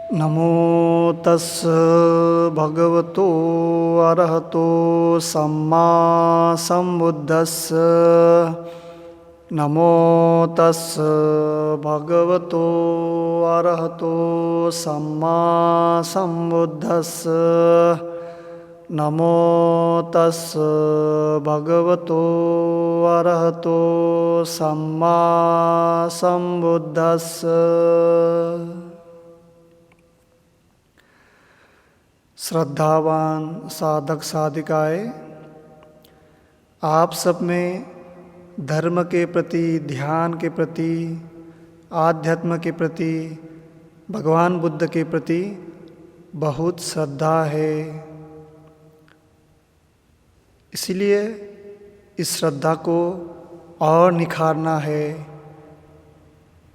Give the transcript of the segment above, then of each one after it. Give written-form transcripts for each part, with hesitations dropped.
नमो तस् भगवतो अरहतो सम्मा सम्बुद्धस्स। नमो तस् भगवतो अरहतो सम्मा सम्बुद्धस्स। नमो तस् भगवतो अरहतो सम्मा सम्बुद्धस्स। श्रद्धावान साधक साधिकाएं, आप सब में धर्म के प्रति, ध्यान के प्रति, आध्यात्म के प्रति, भगवान बुद्ध के प्रति बहुत श्रद्धा है। इसलिए इस श्रद्धा को और निखारना है।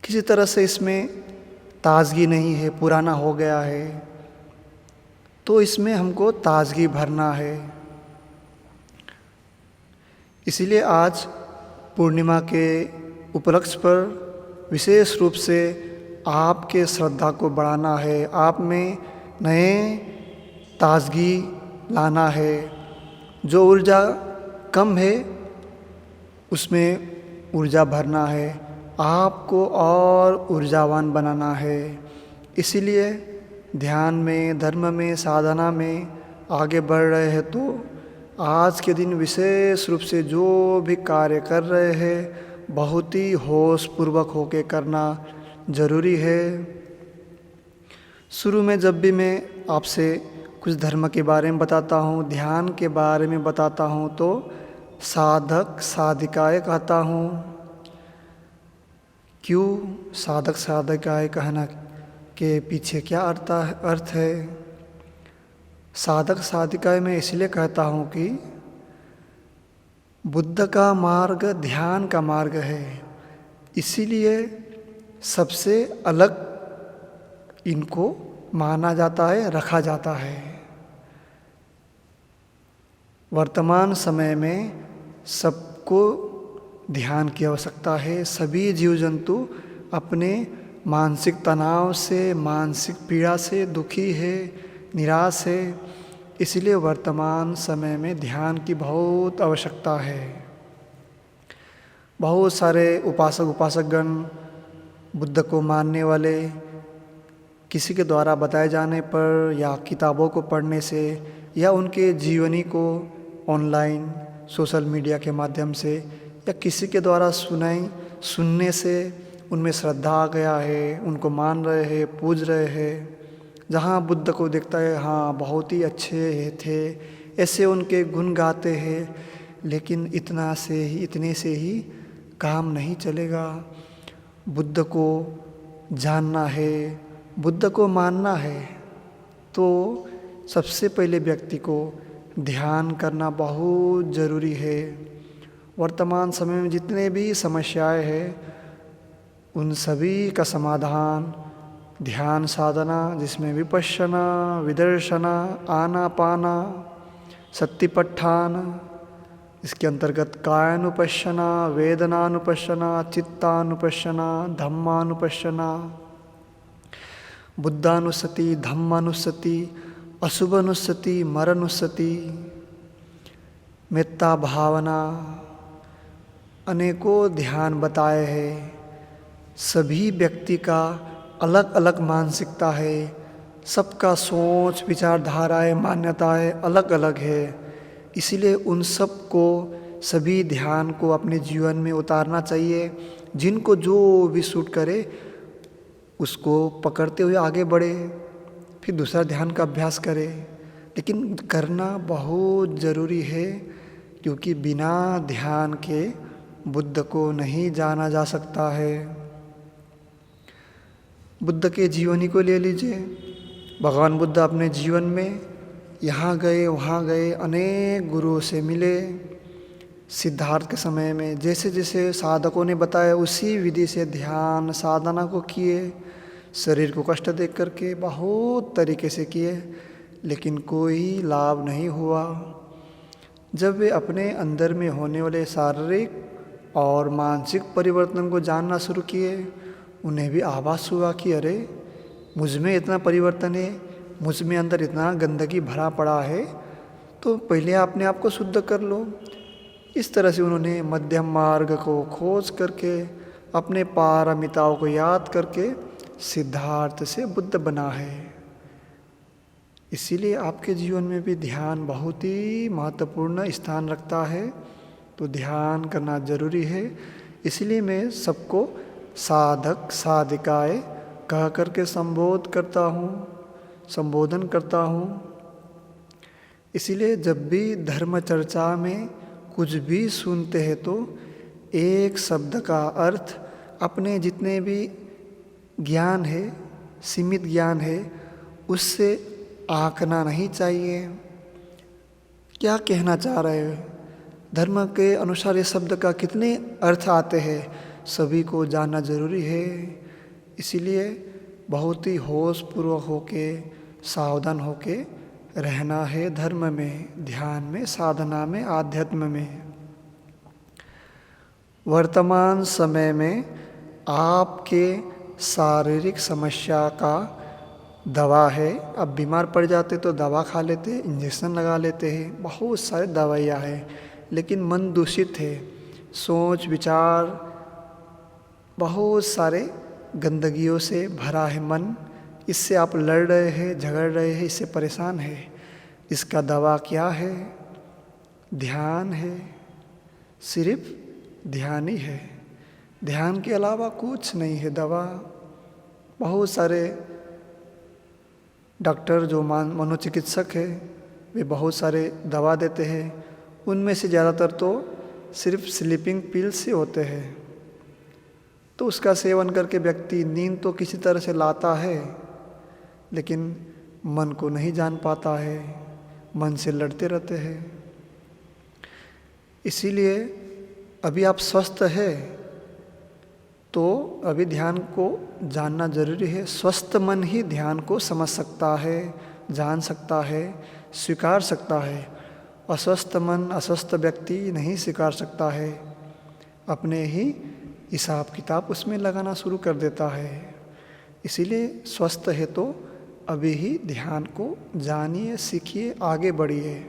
किसी तरह से इसमें ताजगी नहीं है, पुराना हो गया है, तो इसमें हमको ताजगी भरना है। इसीलिए आज पूर्णिमा के उपलक्ष्य पर विशेष रूप से आपके श्रद्धा को बढ़ाना है, आप में नए ताजगी लाना है। जो ऊर्जा कम है उसमें ऊर्जा भरना है, आपको और ऊर्जावान बनाना है। इसीलिए ध्यान में, धर्म में, साधना में आगे बढ़ रहे हैं तो आज के दिन विशेष रूप से जो भी कार्य कर रहे हैं बहुत ही होश पूर्वक होकर करना जरूरी है। शुरू में जब भी मैं आपसे कुछ धर्म के बारे में बताता हूँ, ध्यान के बारे में बताता हूँ तो साधक साधिकाएं कहता हूँ। क्यों साधक साधिकाएं कहना के पीछे क्या अर्थ है? साधक साधिकाएं मैं इसलिए कहता हूँ कि बुद्ध का मार्ग ध्यान का मार्ग है, इसीलिए सबसे अलग इनको माना जाता है, रखा जाता है। वर्तमान समय में सबको ध्यान की आवश्यकता है। सभी जीव जंतु अपने मानसिक तनाव से, मानसिक पीड़ा से दुखी है, निराश है। इसलिए वर्तमान समय में ध्यान की बहुत आवश्यकता है। बहुत सारे उपासक उपासकगण बुद्ध को मानने वाले किसी के द्वारा बताए जाने पर या किताबों को पढ़ने से या उनके जीवनी को ऑनलाइन सोशल मीडिया के माध्यम से या किसी के द्वारा सुनने से उनमें श्रद्धा आ गया है, उनको मान रहे हैं, पूज रहे हैं। जहाँ बुद्ध को देखता है, हाँ बहुत ही अच्छे थे, ऐसे उनके गुण गाते हैं। लेकिन इतने से ही काम नहीं चलेगा। बुद्ध को जानना है, बुद्ध को मानना है तो सबसे पहले व्यक्ति को ध्यान करना बहुत ज़रूरी है। वर्तमान समय में जितने भी समस्याएं हैं उन सभी का समाधान ध्यान साधना, जिसमें विपश्यना, विदर्शना, आनापाना, सत्तिपट्ठान, इसके अंतर्गत कायानुपश्यना, वेदनानुपश्यना, चित्तानुपश्यना, धम्मानुपश्यना, बुद्धानुस्सति, धम्मानुस्सति, अशुभानुस्सति, मरनुस्सति, मेत्ता भावना, अनेकों ध्यान बताए हैं। सभी व्यक्ति का अलग अलग मानसिकता है, सबका सोच विचारधाराएं मान्यताएं अलग अलग है। इसीलिए उन सब को, सभी ध्यान को अपने जीवन में उतारना चाहिए। जिनको जो भी सूट करे उसको पकड़ते हुए आगे बढ़े, फिर दूसरा ध्यान का अभ्यास करे। लेकिन करना बहुत ज़रूरी है, क्योंकि बिना ध्यान के बुद्ध को नहीं जाना जा सकता है। बुद्ध के जीवनी को ले लीजिए। भगवान बुद्ध अपने जीवन में यहाँ गए वहाँ गए, अनेक गुरुओं से मिले। सिद्धार्थ के समय में जैसे जैसे साधकों ने बताया उसी विधि से ध्यान साधना को किए। शरीर को कष्ट देख करके बहुत तरीके से किए, लेकिन कोई लाभ नहीं हुआ। जब वे अपने अंदर में होने वाले शारीरिक और मानसिक परिवर्तन को जानना शुरू किए, उन्हें भी आभास हुआ कि अरे मुझ में इतना परिवर्तन है, मुझ में अंदर इतना गंदगी भरा पड़ा है, तो पहले अपने आप को शुद्ध कर लो। इस तरह से उन्होंने मध्यम मार्ग को खोज करके, अपने पारमिताओं को याद करके सिद्धार्थ से बुद्ध बना है। इसीलिए आपके जीवन में भी ध्यान बहुत ही महत्वपूर्ण स्थान रखता है, तो ध्यान करना जरूरी है। इसलिए मैं सबको साधक साधिकाएं कह करके संबोधन करता हूँ। इसीलिए जब भी धर्म चर्चा में कुछ भी सुनते हैं तो एक शब्द का अर्थ अपने जितने भी ज्ञान है, सीमित ज्ञान है, उससे आंकना नहीं चाहिए। क्या कहना चाह रहे हो, धर्म के अनुसार ये शब्द का कितने अर्थ आते हैं, सभी को जानना जरूरी है। इसीलिए बहुत ही होशपूर्वक होके, सावधान होके रहना है धर्म में, ध्यान में, साधना में, आध्यात्म में। वर्तमान समय में आपके शारीरिक समस्या का दवा है। अब बीमार पड़ जाते तो दवा खा लेते, इंजेक्शन लगा लेते हैं, बहुत सारे दवाइयाँ हैं, लेकिन मन दूषित है, सोच विचार बहुत सारे गंदगियों से भरा है मन। इससे आप लड़ रहे हैं, झगड़ रहे हैं, इससे परेशान है। इसका दवा क्या है? ध्यान है, सिर्फ ध्यान ही है। ध्यान के अलावा कुछ नहीं है दवा। बहुत सारे डॉक्टर जो मनोचिकित्सक है, वे बहुत सारे दवा देते हैं, उनमें से ज़्यादातर तो सिर्फ स्लीपिंग पिल्स से होते हैं। तो उसका सेवन करके व्यक्ति नींद तो किसी तरह से लाता है, लेकिन मन को नहीं जान पाता है, मन से लड़ते रहते हैं। इसीलिए अभी आप स्वस्थ है तो अभी ध्यान को जानना जरूरी है। स्वस्थ मन ही ध्यान को समझ सकता है, जान सकता है, स्वीकार सकता है। अस्वस्थ मन, अस्वस्थ व्यक्ति नहीं स्वीकार सकता है, अपने ही हिसाब किताब उसमें लगाना शुरू कर देता है। इसीलिए स्वस्थ है तो अभी ही ध्यान को जानिए, सीखिए, आगे बढ़िए।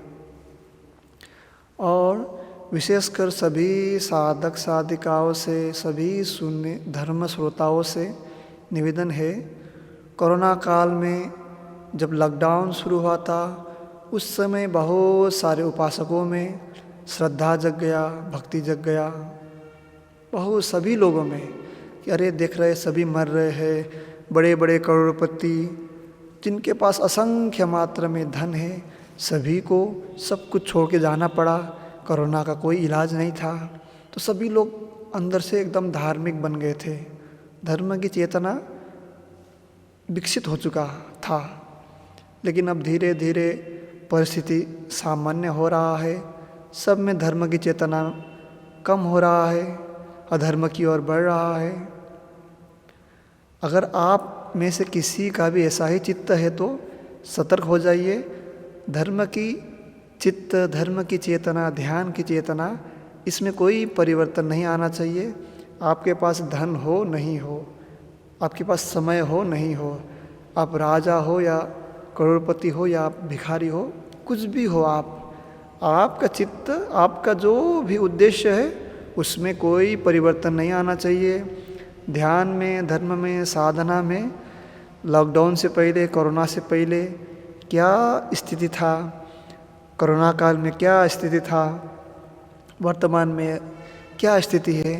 और विशेषकर सभी साधक साधिकाओं से, सभी सुनने धर्म श्रोताओं से निवेदन है, कोरोना काल में जब लॉकडाउन शुरू हुआ था, उस समय बहुत सारे उपासकों में श्रद्धा जग गया, भक्ति जग गया, बहुत सभी लोगों में कि अरे देख रहे सभी मर रहे हैं, बड़े बड़े करोड़पति जिनके पास असंख्य मात्रा में धन है, सभी को सब कुछ छोड़ के जाना पड़ा। कोरोना का कोई इलाज नहीं था, तो सभी लोग अंदर से एकदम धार्मिक बन गए थे। धर्म की चेतना विकसित हो चुका था, लेकिन अब धीरे धीरे परिस्थिति सामान्य हो रहा है, सब में धर्म की चेतना कम हो रहा है, अधर्म की ओर बढ़ रहा है। अगर आप में से किसी का भी ऐसा ही चित्त है तो सतर्क हो जाइए। धर्म की चित्त, धर्म की चेतना, ध्यान की चेतना, इसमें कोई परिवर्तन नहीं आना चाहिए। आपके पास धन हो नहीं हो, आपके पास समय हो नहीं हो, आप राजा हो या करोड़पति हो या आप भिखारी हो, कुछ भी हो, आपका चित्त, आपका जो भी उद्देश्य है उसमें कोई परिवर्तन नहीं आना चाहिए। ध्यान में, धर्म में, साधना में लॉकडाउन से पहले, कोरोना से पहले क्या स्थिति था, कोरोना काल में क्या स्थिति था, वर्तमान में क्या स्थिति है,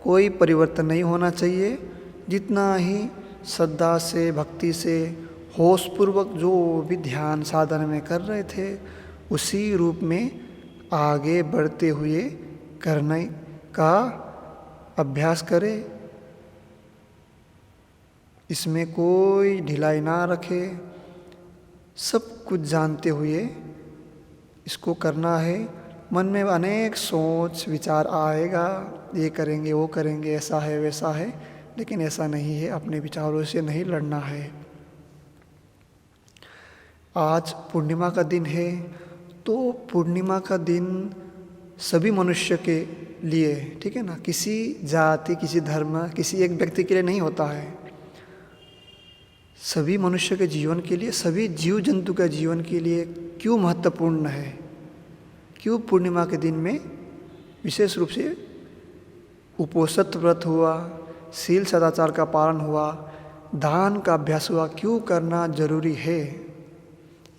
कोई परिवर्तन नहीं होना चाहिए। जितना ही श्रद्धा से, भक्ति से, होशपूर्वक जो भी ध्यान साधना में कर रहे थे, उसी रूप में आगे बढ़ते हुए करने का अभ्यास करें। इसमें कोई ढिलाई ना रखे, सब कुछ जानते हुए इसको करना है। मन में अनेक सोच विचार आएगा, ये करेंगे, वो करेंगे, ऐसा है, वैसा है, लेकिन ऐसा नहीं है। अपने विचारों से नहीं लड़ना है। आज पूर्णिमा का दिन है, तो पूर्णिमा का दिन सभी मनुष्य के लिए, ठीक है ना, किसी जाति, किसी धर्म, किसी एक व्यक्ति के लिए नहीं होता है। सभी मनुष्य के जीवन के लिए, सभी जीव जंतु के जीवन के लिए क्यों महत्वपूर्ण है, क्यों पूर्णिमा के दिन में विशेष रूप से उपोषित व्रत हुआ, शील सदाचार का पालन हुआ, दान का अभ्यास हुआ, क्यों करना जरूरी है।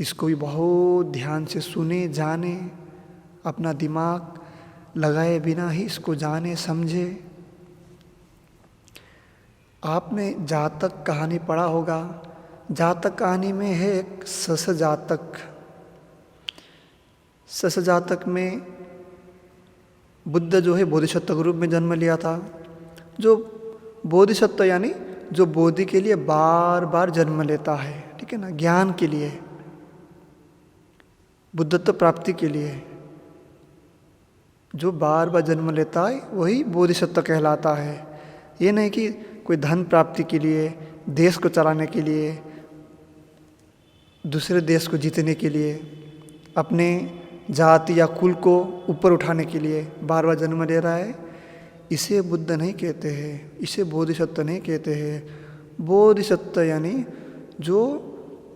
इसको भी बहुत ध्यान से सुने, जाने, अपना दिमाग लगाए बिना ही इसको जाने समझे। आपने जातक कहानी पढ़ा होगा। जातक कहानी में है एक सस जातक। सस जातक में बुद्ध जो है बोधिसत्व के रूप में जन्म लिया था। जो बोधिसत्व यानी जो बोधि के लिए बार बार जन्म लेता है, ठीक है ना, ज्ञान के लिए, बुद्धत्व प्राप्ति के लिए जो बार बार जन्म लेता है वही बोधिसत्व कहलाता है। ये नहीं कि कोई धन प्राप्ति के लिए, देश को चलाने के लिए, दूसरे देश को जीतने के लिए, अपने जाति या कुल को ऊपर उठाने के लिए बार बार जन्म ले रहा है, इसे बुद्ध नहीं कहते हैं, इसे बोधिसत्व नहीं कहते हैं। बोधिसत्व यानी जो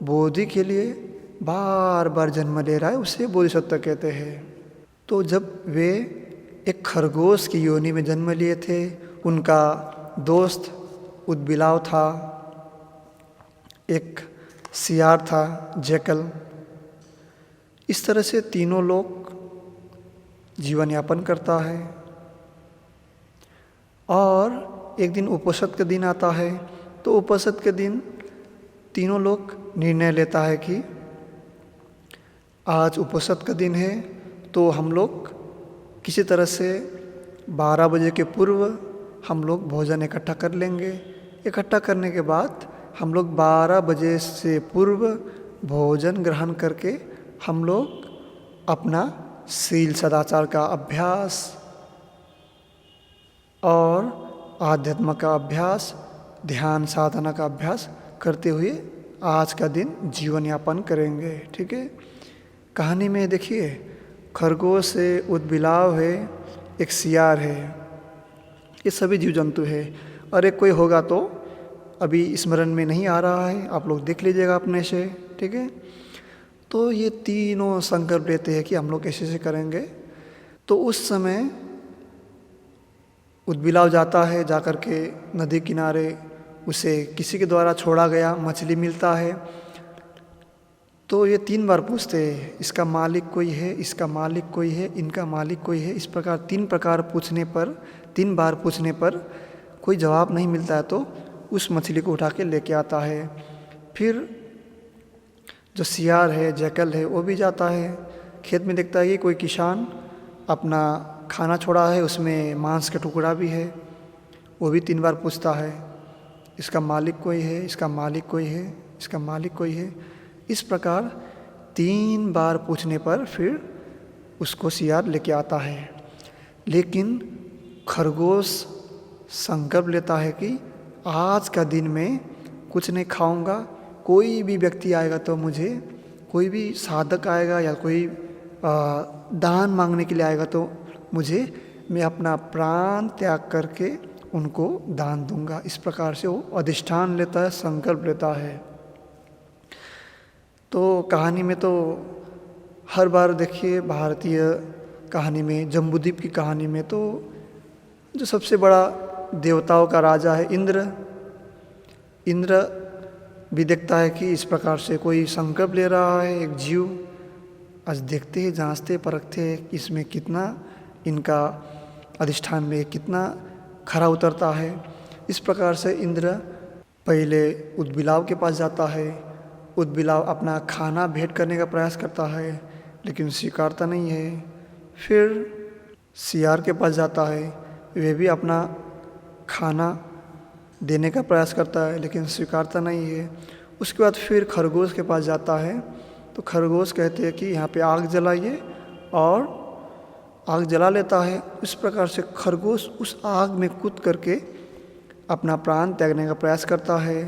बोधि के लिए बार बार जन्म ले रहा है उसे बोधिसत्व कहते हैं। तो जब वे एक खरगोश की योनि में जन्म लिए थे, उनका दोस्त उदबिलाव था, एक सियार था जैकल। इस तरह से तीनों लोग जीवन यापन करता है। और एक दिन उपोषित का दिन आता है, तो उपोषित के दिन तीनों लोग निर्णय लेता है कि आज उपोषित का दिन है, तो हम लोग किसी तरह से 12 बजे के पूर्व हम लोग भोजन इकट्ठा कर लेंगे। इकट्ठा करने के बाद हम लोग 12 बजे से पूर्व भोजन ग्रहण करके हम लोग अपना शील सदाचार का अभ्यास और आध्यात्म का अभ्यास, ध्यान साधना का अभ्यास करते हुए आज का दिन जीवन यापन करेंगे। ठीक है। कहानी में देखिए, खरगोश है, उदबिलाव है, एक सियार है, ये सभी जीव जंतु है। और एक कोई होगा तो अभी स्मरण में नहीं आ रहा है, आप लोग देख लीजिएगा अपने से। ठीक है। तो ये तीनों संकल्प लेते हैं कि हम लोग ऐसे करेंगे। तो उस समय उदबिलाव जाता है, जाकर के नदी किनारे उसे किसी के द्वारा छोड़ा गया मछली मिलता है। तो ये 3 बार पूछते हैं, इसका मालिक कोई है, इसका मालिक कोई है, इनका मालिक कोई है। इस प्रकार 3 बार पूछने पर कोई जवाब नहीं मिलता है, तो उस मछली को उठा के लेके आता है। फिर जो सियार है, जैकल है, वो भी जाता है खेत में, देखता है कि कोई किसान अपना खाना छोड़ा है, उसमें मांस का टुकड़ा भी है। वो भी 3 बार पूछता है, इसका मालिक कोई है, इसका मालिक कोई है, इसका मालिक कोई है। इस प्रकार 3 बार पूछने पर फिर उसको सियार लेके आता है। लेकिन खरगोश संकल्प लेता है कि आज का दिन में कुछ नहीं खाऊंगा। कोई भी व्यक्ति आएगा तो मुझे, कोई भी साधक आएगा या कोई दान मांगने के लिए आएगा तो मैं अपना प्राण त्याग करके उनको दान दूंगा। इस प्रकार से वो अधिष्ठान लेता है, संकल्प लेता है। तो कहानी में तो हर बार देखिए, भारतीय कहानी में, जम्बूद्वीप की कहानी में तो जो सबसे बड़ा देवताओं का राजा है इंद्र भी देखता है कि इस प्रकार से कोई संकल्प ले रहा है एक जीव। आज देखते हैं, जांचते परखते हैं कि इसमें कितना, इनका अधिष्ठान में कितना खरा उतरता है। इस प्रकार से इंद्र पहले उदबिलाव के पास जाता है। उदबिलाव अपना खाना भेंट करने का प्रयास करता है, लेकिन स्वीकारता नहीं है। फिर सियार के पास जाता है, वे भी अपना खाना देने का प्रयास करता है, लेकिन स्वीकारता नहीं है। उसके बाद फिर खरगोश के पास जाता है, तो खरगोश कहते हैं कि यहाँ पे आग जलाइए, और आग जला लेता है। इस प्रकार से खरगोश उस आग में कूद करके अपना प्राण त्यागने का प्रयास करता है,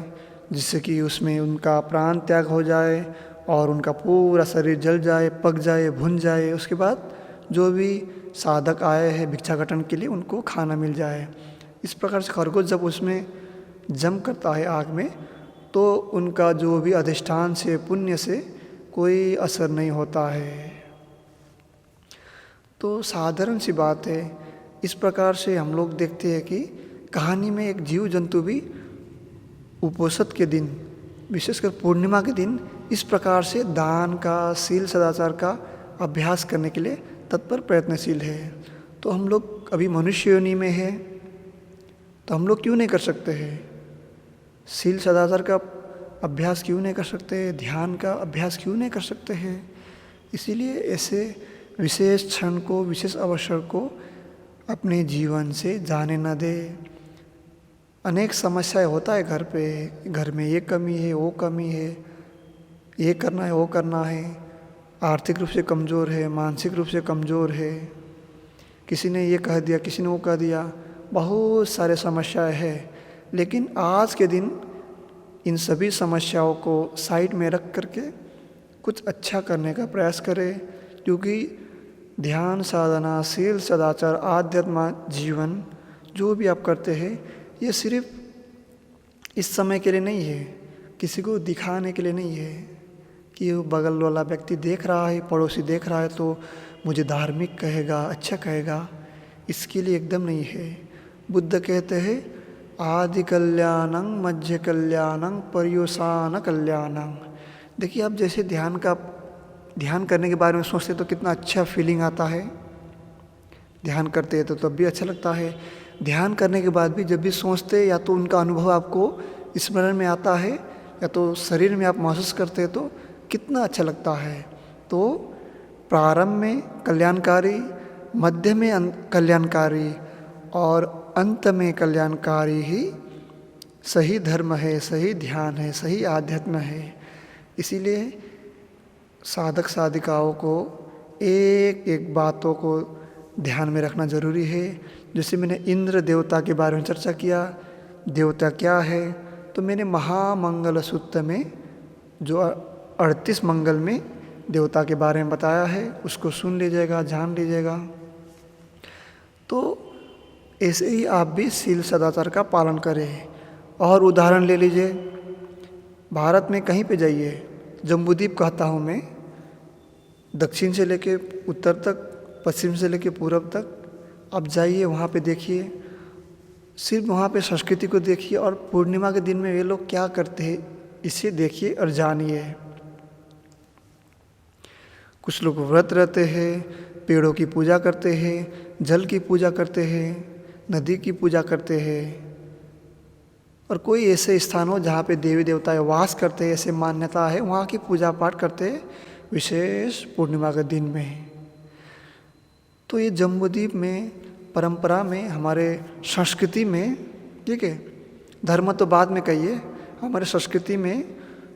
जिससे कि उसमें उनका प्राण त्याग हो जाए और उनका पूरा शरीर जल जाए, पक जाए, भुन जाए। उसके बाद जो भी साधक आए हैं भिक्षाटन के लिए, उनको खाना मिल जाए। इस प्रकार से खरगोश जब उसमें जम करता है आग में, तो उनका जो भी अधिष्ठान से पुण्य से कोई असर नहीं होता है। तो साधारण सी बात है। इस प्रकार से हम लोग देखते हैं कि कहानी में एक जीव जंतु भी उपोषद के दिन, विशेषकर पूर्णिमा के दिन, इस प्रकार से दान का, शील सदाचार का अभ्यास करने के लिए तत्पर प्रयत्नशील है। तो हम लोग अभी मनुष्य योनि में है, तो हम लोग क्यों नहीं कर सकते हैं? शील सदाचार का अभ्यास क्यों नहीं कर सकते? ध्यान का अभ्यास क्यों नहीं कर सकते हैं? इसीलिए ऐसे विशेष क्षण को, विशेष अवसर को अपने जीवन से जाने न दे। अनेक समस्याएं होता है घर पे, घर में ये कमी है, वो कमी है, ये करना है, वो करना है, आर्थिक रूप से कमज़ोर है, मानसिक रूप से कमज़ोर है, किसी ने ये कह दिया, किसी ने वो कह दिया, बहुत सारे समस्याएं हैं। लेकिन आज के दिन इन सभी समस्याओं को साइड में रख करके कुछ अच्छा करने का प्रयास करें, क्योंकि ध्यान साधना, शील सदाचार, आध्यात्म जीवन जो भी आप करते हैं, ये सिर्फ इस समय के लिए नहीं है, किसी को दिखाने के लिए नहीं है कि वो बगल वाला व्यक्ति देख रहा है, पड़ोसी देख रहा है तो मुझे धार्मिक कहेगा, अच्छा कहेगा, इसके लिए एकदम नहीं है। बुद्ध कहते हैं आदि कल्याणं मध्य कल्याणं पर्युषाण कल्याणं। देखिए, आप जैसे ध्यान करने के बारे में सोचते तो कितना अच्छा फीलिंग आता है, ध्यान करते हैं तो तब भी अच्छा लगता है। ध्यान करने के बाद भी जब भी सोचते या तो उनका अनुभव आपको स्मरण में आता है या तो शरीर में आप महसूस करते हैं तो कितना अच्छा लगता है। तो प्रारंभ में कल्याणकारी, मध्य में कल्याणकारी और अंत में कल्याणकारी ही सही धर्म है, सही ध्यान है, सही आध्यात्म है। इसीलिए साधक साधिकाओं को एक एक बातों को ध्यान में रखना जरूरी है। जैसे मैंने इंद्र देवता के बारे में चर्चा किया, देवता क्या है, तो मैंने महामंगल सूत्र में जो 38 मंगल में देवता के बारे में बताया है, उसको सुन लीजिएगा, जान लीजिएगा। तो ऐसे ही आप भी शील सदाचार का पालन करें। और उदाहरण ले लीजिए, भारत में कहीं पे जाइए, जम्बूद्वीप कहता हूँ मैं, दक्षिण से लेके उत्तर तक, पश्चिम से लेके पूर्व तक आप जाइए, वहाँ पे देखिए, सिर्फ वहाँ पे संस्कृति को देखिए और पूर्णिमा के दिन में वे लोग क्या करते हैं इसे देखिए और जानिए। कुछ लोग व्रत रहते हैं, पेड़ों की पूजा करते हैं, जल की पूजा करते हैं, नदी की पूजा करते हैं, और कोई ऐसे स्थान हो जहाँ पे देवी देवता वास करते हैं, ऐसे मान्यता है, वहाँ की पूजा पाठ करते हैं विशेष पूर्णिमा के दिन में। तो ये जम्बूद्वीप में, परंपरा में, हमारे संस्कृति में, ठीक है, धर्म तो बाद में कहिए, हमारे संस्कृति में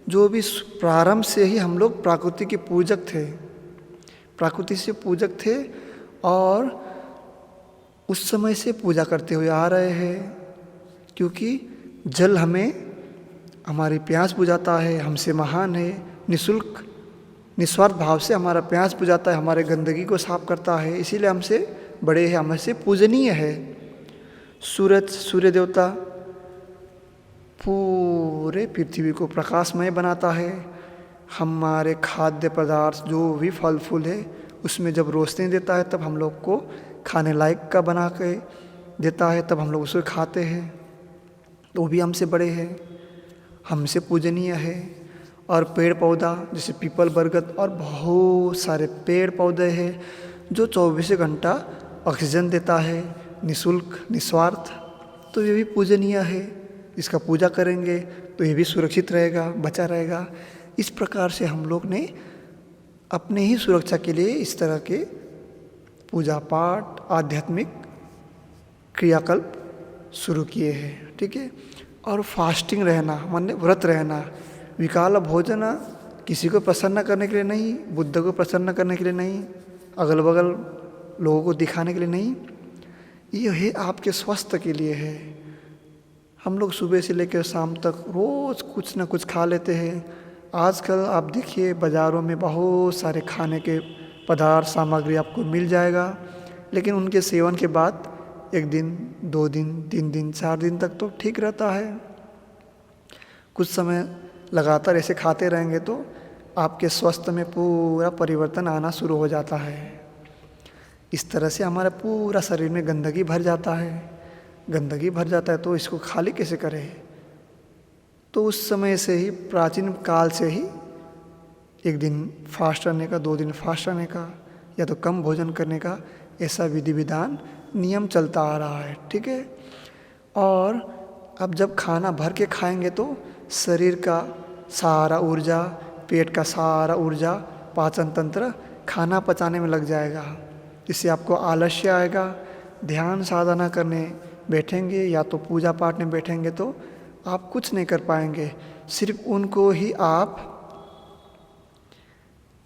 जो भी प्रारंभ से ही हम लोग प्रकृति के पूजक थे, प्रकृति से पूजक थे और उस समय से पूजा करते हुए आ रहे हैं। क्योंकि जल हमें हमारी प्यास बुझाता है, हमसे महान है, निःशुल्क निस्वार्थ भाव से हमारा प्यास बुझाता है, हमारे गंदगी को साफ करता है, इसीलिए हमसे बड़े हैं, हमसे पूजनीय है। सूरज, सूर्य देवता पूरे पृथ्वी को प्रकाशमय बनाता है। हमारे खाद्य पदार्थ जो भी फल फूल है उसमें जब रोशनी देता है तब हम लोग को खाने लायक का बना के देता है, तब हम लोग उसे खाते हैं, तो वो भी हमसे बड़े हैं, हमसे पूजनीय है। और पेड़ पौधा जैसे पीपल, बरगद और बहुत सारे पेड़ पौधे हैं जो 24 घंटा ऑक्सीजन देता है, निःशुल्क, निस्वार्थ, तो ये भी पूजनीय है। इसका पूजा करेंगे तो ये भी सुरक्षित रहेगा, बचा रहेगा। इस प्रकार से हम लोग ने अपने ही सुरक्षा के लिए इस तरह के पूजा पाठ, आध्यात्मिक क्रियाकल्प शुरू किए हैं, ठीक है। और फास्टिंग रहना, माने व्रत रहना, विकाल भोजन किसी को प्रसन्न करने के लिए नहीं, बुद्ध को प्रसन्न करने के लिए नहीं, अगल बगल लोगों को दिखाने के लिए नहीं, ये है आपके स्वास्थ्य के लिए है। हम लोग सुबह से लेकर शाम तक रोज़ कुछ ना कुछ खा लेते हैं। आजकल आप देखिए बाज़ारों में बहुत सारे खाने के पदार्थ, सामग्री आपको मिल जाएगा, लेकिन उनके सेवन के बाद 1 दिन, 2 दिन, 3 दिन, 4 दिन तक तो ठीक रहता है। कुछ समय लगातार ऐसे खाते रहेंगे तो आपके स्वास्थ्य में पूरा परिवर्तन आना शुरू हो जाता है। इस तरह से हमारा पूरा शरीर में गंदगी भर जाता है। गंदगी भर जाता है तो इसको खाली कैसे करें? तो उस समय से ही, प्राचीन काल से ही, 1 दिन फास्ट रहने का, 2 दिन फास्ट रहने का, या तो कम भोजन करने का, ऐसा विधि विधान नियम चलता आ रहा है। ठीक है। और अब जब खाना भर के खाएंगे तो शरीर का सारा ऊर्जा, पेट का सारा ऊर्जा, पाचन तंत्र खाना पचाने में लग जाएगा। इससे आपको आलस्य आएगा। ध्यान साधना करने बैठेंगे या तो पूजा पाठ में बैठेंगे तो आप कुछ नहीं कर पाएंगे। सिर्फ उनको ही आप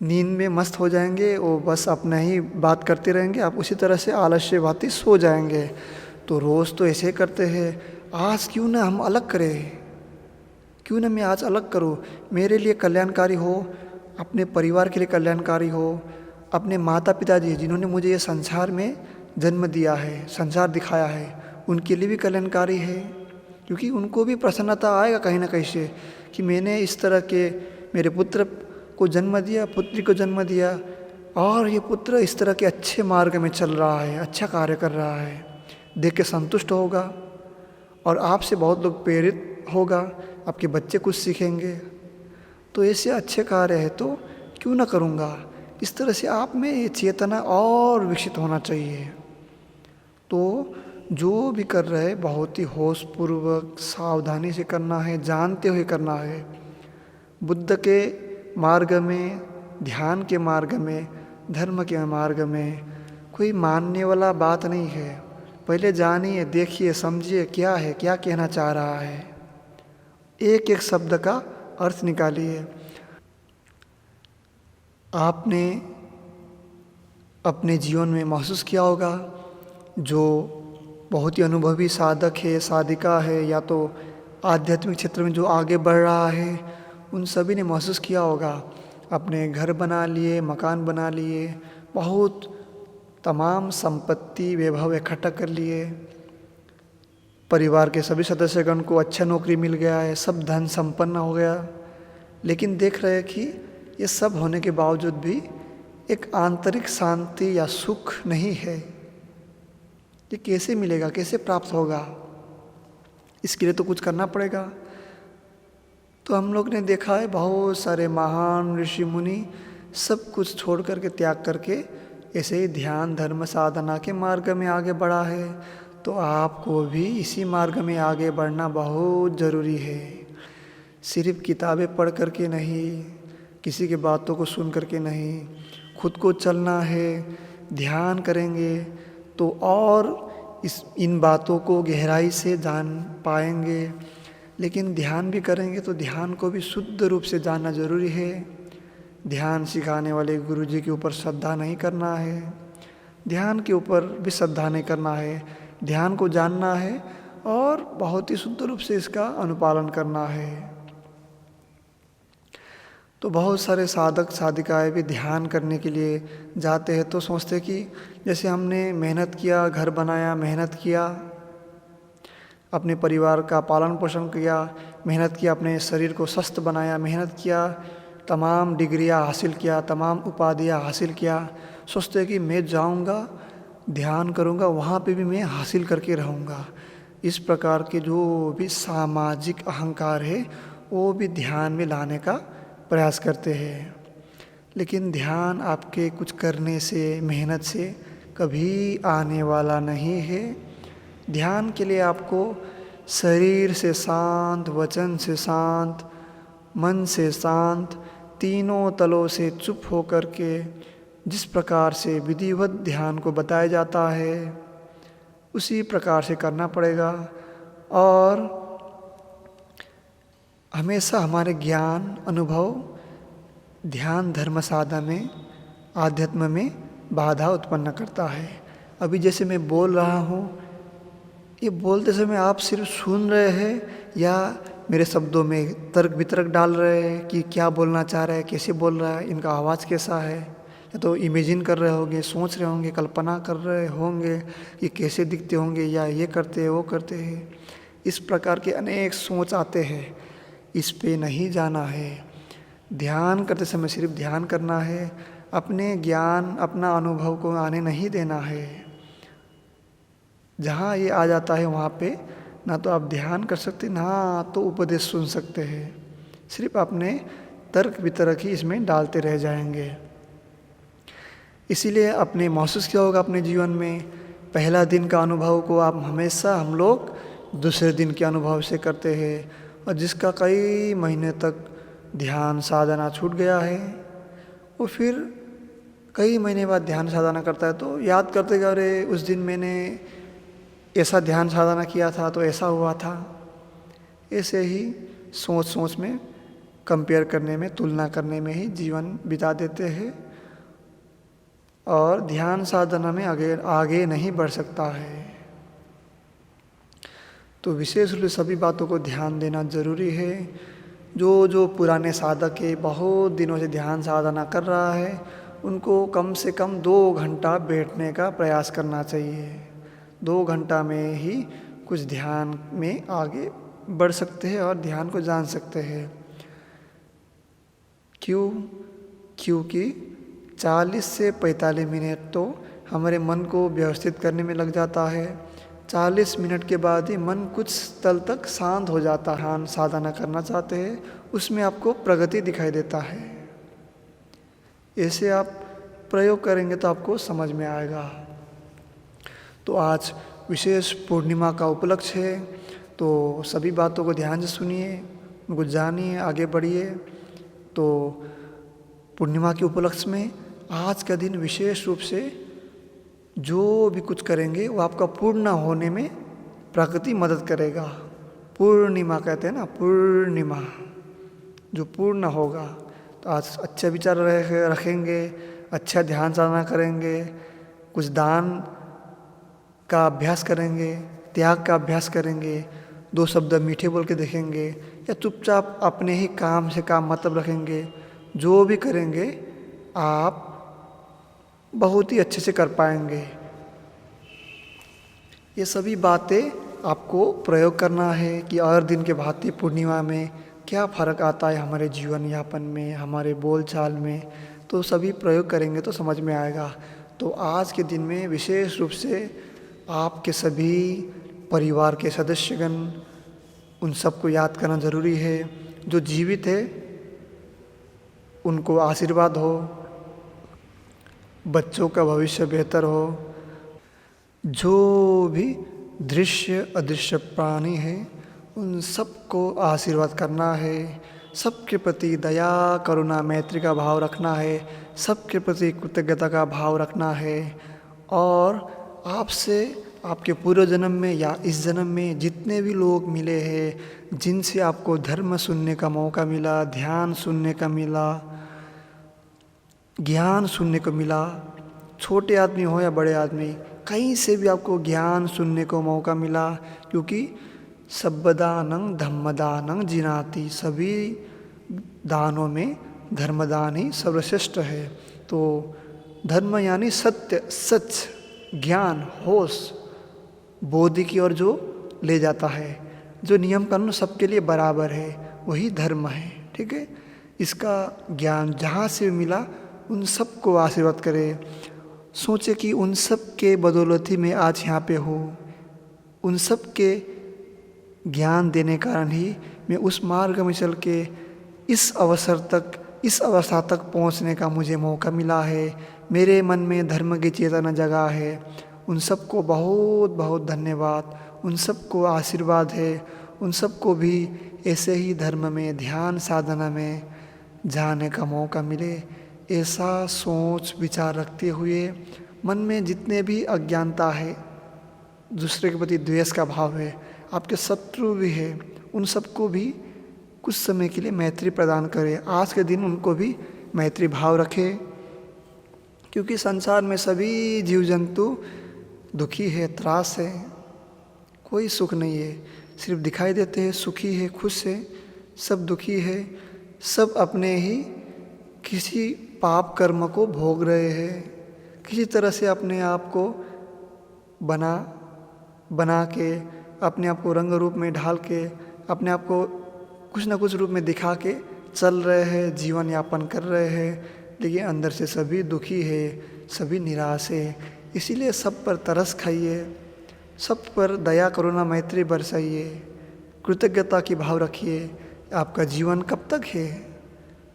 नींद में मस्त हो जाएंगे, वो बस अपना ही बात करते रहेंगे, आप उसी तरह से आलस्य भांति सो जाएंगे। तो रोज़ तो ऐसे करते हैं, आज क्यों ना हम अलग करें? क्यों ना मैं आज अलग करूं? मेरे लिए कल्याणकारी हो, अपने परिवार के लिए कल्याणकारी हो, अपने माता पिता जी जिन्होंने मुझे ये संसार में जन्म दिया है, संसार दिखाया है, उनके लिए भी कल्याणकारी है। क्योंकि उनको भी प्रसन्नता आएगा कहीं ना कहीं से कि मैंने इस तरह के मेरे पुत्र को जन्म दिया, पुत्री को जन्म दिया, और ये पुत्र इस तरह के अच्छे मार्ग में चल रहा है, अच्छा कार्य कर रहा है। देख के संतुष्ट होगा और आपसे बहुत लोग प्रेरित होगा, आपके बच्चे कुछ सीखेंगे। तो ऐसे अच्छे कार्य है तो क्यों ना करूँगा? इस तरह से आप में ये चेतना और विकसित होना चाहिए। तो जो भी कर रहे हैं बहुत ही होशपूर्वक, सावधानी से करना है, जानते हुए करना है। बुद्ध के मार्ग में, ध्यान के मार्ग में, धर्म के मार्ग में कोई मानने वाला बात नहीं है। पहले जानिए, देखिए, समझिए क्या है, क्या कहना चाह रहा है। एक एक शब्द का अर्थ निकालिए। आपने अपने जीवन में महसूस किया होगा, जो बहुत ही अनुभवी साधक है, साधिका है, या तो आध्यात्मिक क्षेत्र में जो आगे बढ़ रहा है, उन सभी ने महसूस किया होगा। अपने घर बना लिए, मकान बना लिए, बहुत तमाम संपत्ति वैभव इकट्ठा कर लिए, परिवार के सभी सदस्यगण को अच्छा नौकरी मिल गया है, सब धन संपन्न हो गया। लेकिन देख रहे हैं कि ये सब होने के बावजूद भी एक आंतरिक शांति या सुख नहीं है। ये कैसे मिलेगा, कैसे प्राप्त होगा? इसके लिए तो कुछ करना पड़ेगा। तो हम लोग ने देखा है बहुत सारे महान ऋषि मुनि सब कुछ छोड़ करके, त्याग करके ऐसे ही ध्यान धर्म साधना के मार्ग में आगे बढ़ा है। तो आपको भी इसी मार्ग में आगे बढ़ना बहुत ज़रूरी है। सिर्फ किताबें पढ़ करके नहीं, किसी की बातों को सुन करके नहीं, खुद को चलना है। ध्यान करेंगे तो और इन बातों को गहराई से जान पाएंगे। लेकिन ध्यान भी करेंगे तो ध्यान को भी शुद्ध रूप से जानना जरूरी है। ध्यान सिखाने वाले गुरु जी के ऊपर श्रद्धा नहीं करना है, ध्यान के ऊपर भी श्रद्धा नहीं करना है। ध्यान को जानना है और बहुत ही शुद्ध रूप से इसका अनुपालन करना है। तो बहुत सारे साधक साधिकाएं भी ध्यान करने के लिए जाते हैं तो सोचते हैं कि जैसे हमने मेहनत किया, घर बनाया, मेहनत किया, अपने परिवार का पालन पोषण किया, मेहनत किया, अपने शरीर को स्वस्थ बनाया, मेहनत किया, तमाम डिग्रियां हासिल किया, तमाम उपाधियां हासिल किया, सोचते हैं कि मैं जाऊंगा, ध्यान करूंगा, वहाँ पे भी मैं हासिल करके रहूँगा। इस प्रकार के जो भी सामाजिक अहंकार है वो भी ध्यान में लाने का प्रयास करते हैं। लेकिन ध्यान आपके कुछ करने से, मेहनत से कभी आने वाला नहीं है। ध्यान के लिए आपको शरीर से शांत, वचन से शांत, मन से शांत, तीनों तलों से चुप होकर के जिस प्रकार से विधिवत ध्यान को बताया जाता है उसी प्रकार से करना पड़ेगा। और हमेशा हमारे ज्ञान, अनुभव, ध्यान धर्म साधना में, आध्यात्म में बाधा उत्पन्न करता है। अभी जैसे मैं बोल रहा हूँ, ये बोलते समय आप सिर्फ सुन रहे हैं या मेरे शब्दों में तर्क वितर्क डाल रहे हैं कि क्या बोलना चाह रहे हैं, कैसे बोल रहा है, इनका आवाज़ कैसा है, या तो इमेजिन कर रहे होंगे, सोच रहे होंगे, कल्पना कर रहे होंगे कि कैसे दिखते होंगे, या ये करते हैं वो करते हैं। इस प्रकार के अनेक सोच आते हैं। इस पे नहीं जाना है। ध्यान करते समय सिर्फ ध्यान करना है, अपने ज्ञान अपना अनुभव को आने नहीं देना है। जहाँ ये आ जाता है वहाँ पे ना तो आप ध्यान कर सकते ना तो उपदेश सुन सकते हैं, सिर्फ अपने तर्क वितर्क ही इसमें डालते रह जाएंगे। इसीलिए अपने महसूस किया होगा अपने जीवन में, पहला दिन का अनुभव को आप हमेशा हम लोग दूसरे दिन के अनुभव से करते हैं, और जिसका कई महीने तक ध्यान साधना छूट गया है वो फिर कई महीने बाद ध्यान साधना करता है तो याद करते कि अरे उस दिन मैंने ऐसा ध्यान साधना किया था तो ऐसा हुआ था। ऐसे ही सोच सोच में, कंपेयर करने में, तुलना करने में ही जीवन बिता देते हैं और ध्यान साधना में आगे आगे नहीं बढ़ सकता है। तो विशेष रूप से सभी बातों को ध्यान देना जरूरी है। जो पुराने साधक है, बहुत दिनों से ध्यान साधना कर रहा है, उनको कम से कम 2 घंटा बैठने का प्रयास करना चाहिए। 2 घंटा में ही कुछ ध्यान में आगे बढ़ सकते हैं और ध्यान को जान सकते हैं। क्योंकि 40 से 45 मिनट तो हमारे मन को व्यवस्थित करने में लग जाता है। 40 मिनट के बाद ही मन कुछ स्थल तक शांत हो जाता है। ध्यान साधना करना चाहते हैं उसमें आपको प्रगति दिखाई देता है। ऐसे आप प्रयोग करेंगे तो आपको समझ में आएगा। तो आज विशेष पूर्णिमा का उपलक्ष्य है, तो सभी बातों को ध्यान से सुनिए, उनको जानिए, आगे बढ़िए। तो पूर्णिमा के उपलक्ष्य में आज का दिन विशेष रूप से जो भी कुछ करेंगे वो आपका पूर्ण होने में प्रकृति मदद करेगा। पूर्णिमा कहते हैं ना, पूर्णिमा जो पूर्ण होगा। तो आज अच्छे विचार रखेंगे, अच्छा ध्यान साधना करेंगे, कुछ दान का अभ्यास करेंगे, त्याग का अभ्यास करेंगे, 2 शब्द मीठे बोल के देखेंगे, या चुपचाप अपने ही काम से काम मतलब रखेंगे। जो भी करेंगे आप बहुत ही अच्छे से कर पाएंगे। ये सभी बातें आपको प्रयोग करना है कि और दिन के भांति पूर्णिमा में क्या फ़र्क आता है हमारे जीवन यापन में, हमारे बोलचाल में। तो सभी प्रयोग करेंगे तो समझ में आएगा। तो आज के दिन में विशेष रूप से आपके सभी परिवार के सदस्यगण, उन सबको याद करना ज़रूरी है। जो जीवित है उनको आशीर्वाद हो, बच्चों का भविष्य बेहतर हो। जो भी दृश्य अदृश्य प्राणी है उन सबको आशीर्वाद करना है, सबके प्रति दया करुणा मैत्री का भाव रखना है, सबके प्रति कृतज्ञता का भाव रखना है। और आपसे आपके पूर्व जन्म में या इस जन्म में जितने भी लोग मिले हैं, जिनसे आपको धर्म सुनने का मौका मिला, ध्यान सुनने का मिला, ज्ञान सुनने को मिला, छोटे आदमी हो या बड़े आदमी, कहीं से भी आपको ज्ञान सुनने को मौका मिला। क्योंकि सब्बदानं धम्मदानं जिनाति, सभी दानों में धर्मदान ही सर्वश्रेष्ठ है। तो धर्म यानी सत्य, सच, ज्ञान, होश, बोधि की ओर जो ले जाता है, जो नियम कानून सबके लिए बराबर है, वही धर्म है। ठीक है, इसका ज्ञान जहाँ से मिला उन सबको आशीर्वाद करे। सोचे कि उन सब के बदौलत ही मैं आज यहाँ पे हूँ, उन सब के ज्ञान देने कारण ही मैं उस मार्ग में चल के इस अवसर तक, इस अवस्था तक पहुँचने का मुझे मौका मिला है। मेरे मन में धर्म की चेतना जगा है। उन सबको बहुत बहुत धन्यवाद, उन सबको आशीर्वाद है। उन सबको भी ऐसे ही धर्म में, ध्यान साधना में जाने का मौका मिले। ऐसा सोच विचार रखते हुए मन में जितने भी अज्ञानता है, दूसरे के प्रति द्वेष का भाव है, आपके शत्रु भी है, उन सबको भी कुछ समय के लिए मैत्री प्रदान करें। आज के दिन उनको भी मैत्री भाव रखें। क्योंकि संसार में सभी जीव जंतु दुखी है, त्रास है, कोई सुख नहीं है। सिर्फ दिखाई देते हैं सुखी है, खुश है, सब दुखी है। सब अपने ही किसी पाप कर्म को भोग रहे हैं, किसी तरह से अपने आप को बना के, अपने आप को रंग रूप में ढाल के, अपने आप को कुछ ना कुछ रूप में दिखा के चल रहे हैं, जीवन यापन कर रहे हैं, लेकिन अंदर से सभी दुखी है, सभी निराश है। इसीलिए सब पर तरस खाइए, सब पर दया करुणा मैत्री बरसाइए, कृतज्ञता की भाव रखिए। आपका जीवन कब तक है?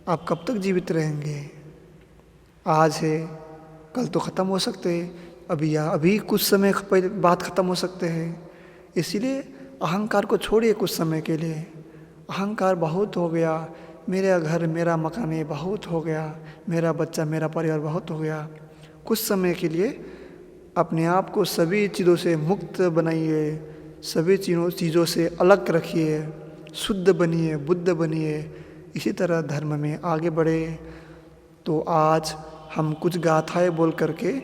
आप कब तक जीवित रहेंगे? आज है, कल तो ख़त्म हो सकते हैं, अभी कुछ समय बाद ख़त्म हो सकते हैं। इसीलिए अहंकार को छोड़िए कुछ समय के लिए। अहंकार बहुत हो गया, मेरा घर मेरा मकान ये बहुत हो गया, मेरा बच्चा मेरा परिवार बहुत हो गया। कुछ समय के लिए अपने आप को सभी चीज़ों से मुक्त बनाइए, सभी चीज़ों से अलग रखिए, शुद्ध बनिए, बुद्ध बनिए। इसी तरह धर्म में आगे बढ़े। तो आज हम कुछ गाथाएं बोल करके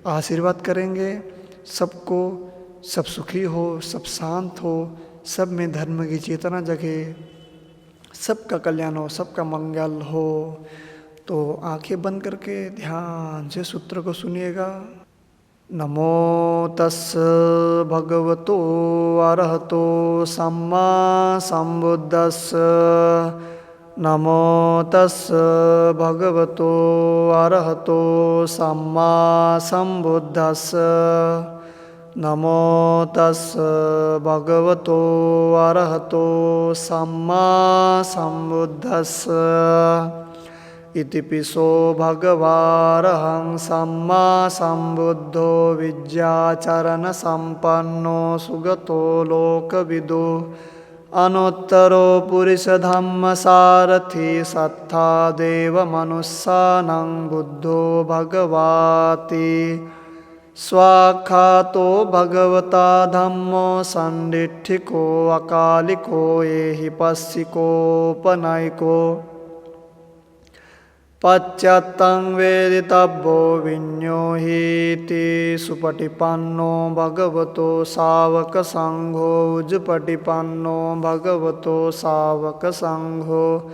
आशीर्वाद करेंगे सबको, सब सुखी हो, सब शांत हो, सब में धर्म की चेतना जगे, सबका कल्याण हो, सबका मंगल हो। तो आंखें बंद करके ध्यान से सूत्र को सुनिएगा। नमो तस् भगवतो अरहतो सम्मा संबुद्धस्स। नमो तस् भगवतो अरहतो सम्मा संबुद्धस्स। नमो तस् भगवतो अरहतो सम्मा संबुद्धस्स। इतिपिसो भगवारहं सम्मा संबुद्धो विद्याचरण संपन्नो सुगतो लोकविदो। अनुत्तरो पुरुषधम्म सारथि सत्था देव मनुष्यानं बुद्धो भगवाति। स्वाख्यातो भगवता धम्मो संडिठिको अकालिको एहि पश्चिकोपनयिको। पश्चात्तं वेदितव्यो विन्योहीति सुपटिपन्नो भगवतो सावकसंघो। उजुपटिपन्नो भगवतो सावकसंघो।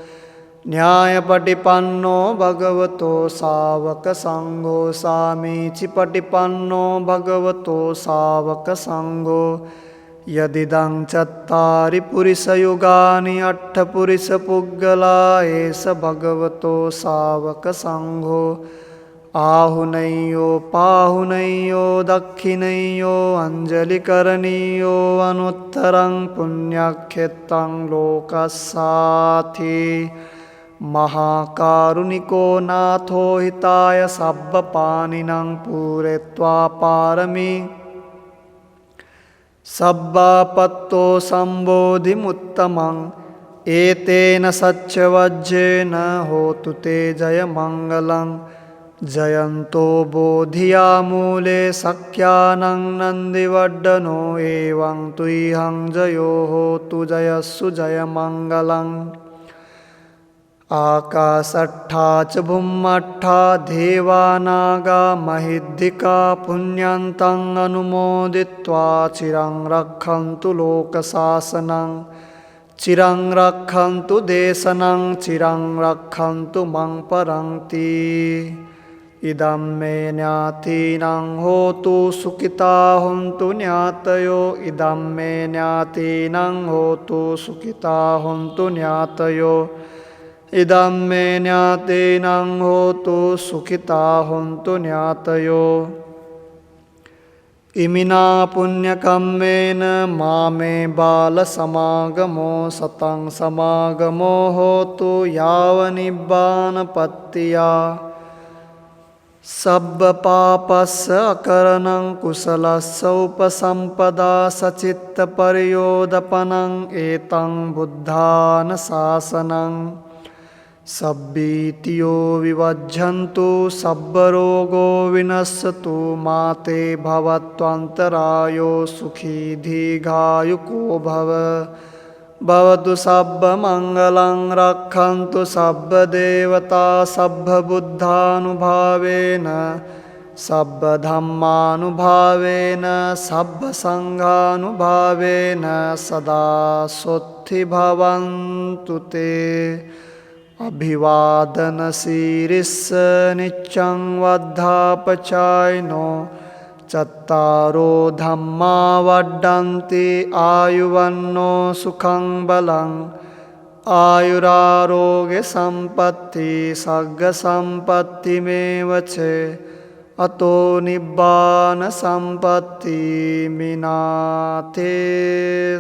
न्यायपटिपन्नो भगवतो सावकसंघो। सामीचिपटिपन्नो भगवतो सावकसंघो। यदिदं चत्तारि पुरुषयुगानि अट्ठपुरुषपुद्गला एष भगवतो सावकसंघो। आहुनैयो पाहुनैयो दक्षिणैयो अञ्जलिकरणीयो अनुत्तरं पुण्यक्षेत्रं लोकसाथी। महाकारुणिको नाथो हिताय सब्बपाणिनं पूरयित्वा पारमी। सब्बापत्तो सम्बोधिमुत्तमं एतेन सच्चवज्रेन होतु ते जयमङ्गलं। जयन्तो बोधिया मूले सख्यानं नन्दिवर्धनो एवं तुह्यं जयो होतु जयस्सु जयमङ्गलम्। आकाशट्ठा च भूमट्ठा देवानागा महिद्दिका पुण्यन्तं अनुमोदित्वा चिरं रक्षन्तु लोकशासनं। चिरं रक्षन्तु देशनं चिरं रक्षन्तु मं परन्ति। इदं मे ज्ञातीनां होतु सुखिता हन्तु ज्ञातयो। इदं मे ज्ञातीनां होतु सुखिता हन्तु ज्ञातयो। इदं मे ज्ञातीनां होतु सुखिता हन्तु ज्ञातयो। इमिना पुण्यकम्मेन मामे बालसमागमो सतं समागमो होतु यावनिब्बानपत्तिया। सब्बपापस्य अकरणं कुशलस्य उपसम्पदा सचित्तपर्योदपनं एतं बुद्धानुशासनं। सब्बीतियो विवज्झन्तु सब्बरोगो विनश्यतु माते भवत्वन्तरायो सुखी दीर्घायुको भव। भवतु सब्बमङ्गलं रक्षन्तु सब्बदेवता सब्बबुद्धानुभावेन सब्बधम्मानुभावेन सब्बसङ्घानुभावेन सदा सोत्थि भवन्तु ते। अभिवादनशीर्ष नित्यं वद्धापचायनो चत्तारो धम्मा वर्धन्ति आयुवन्नो सुखं बलं। आयुरारोग्य संपत्ति सग्ग संपत्ति में वचे अतो निब्बान संपत्ति मिनाते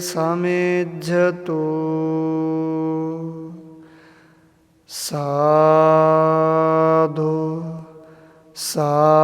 समिज्जतु। साधु साधु।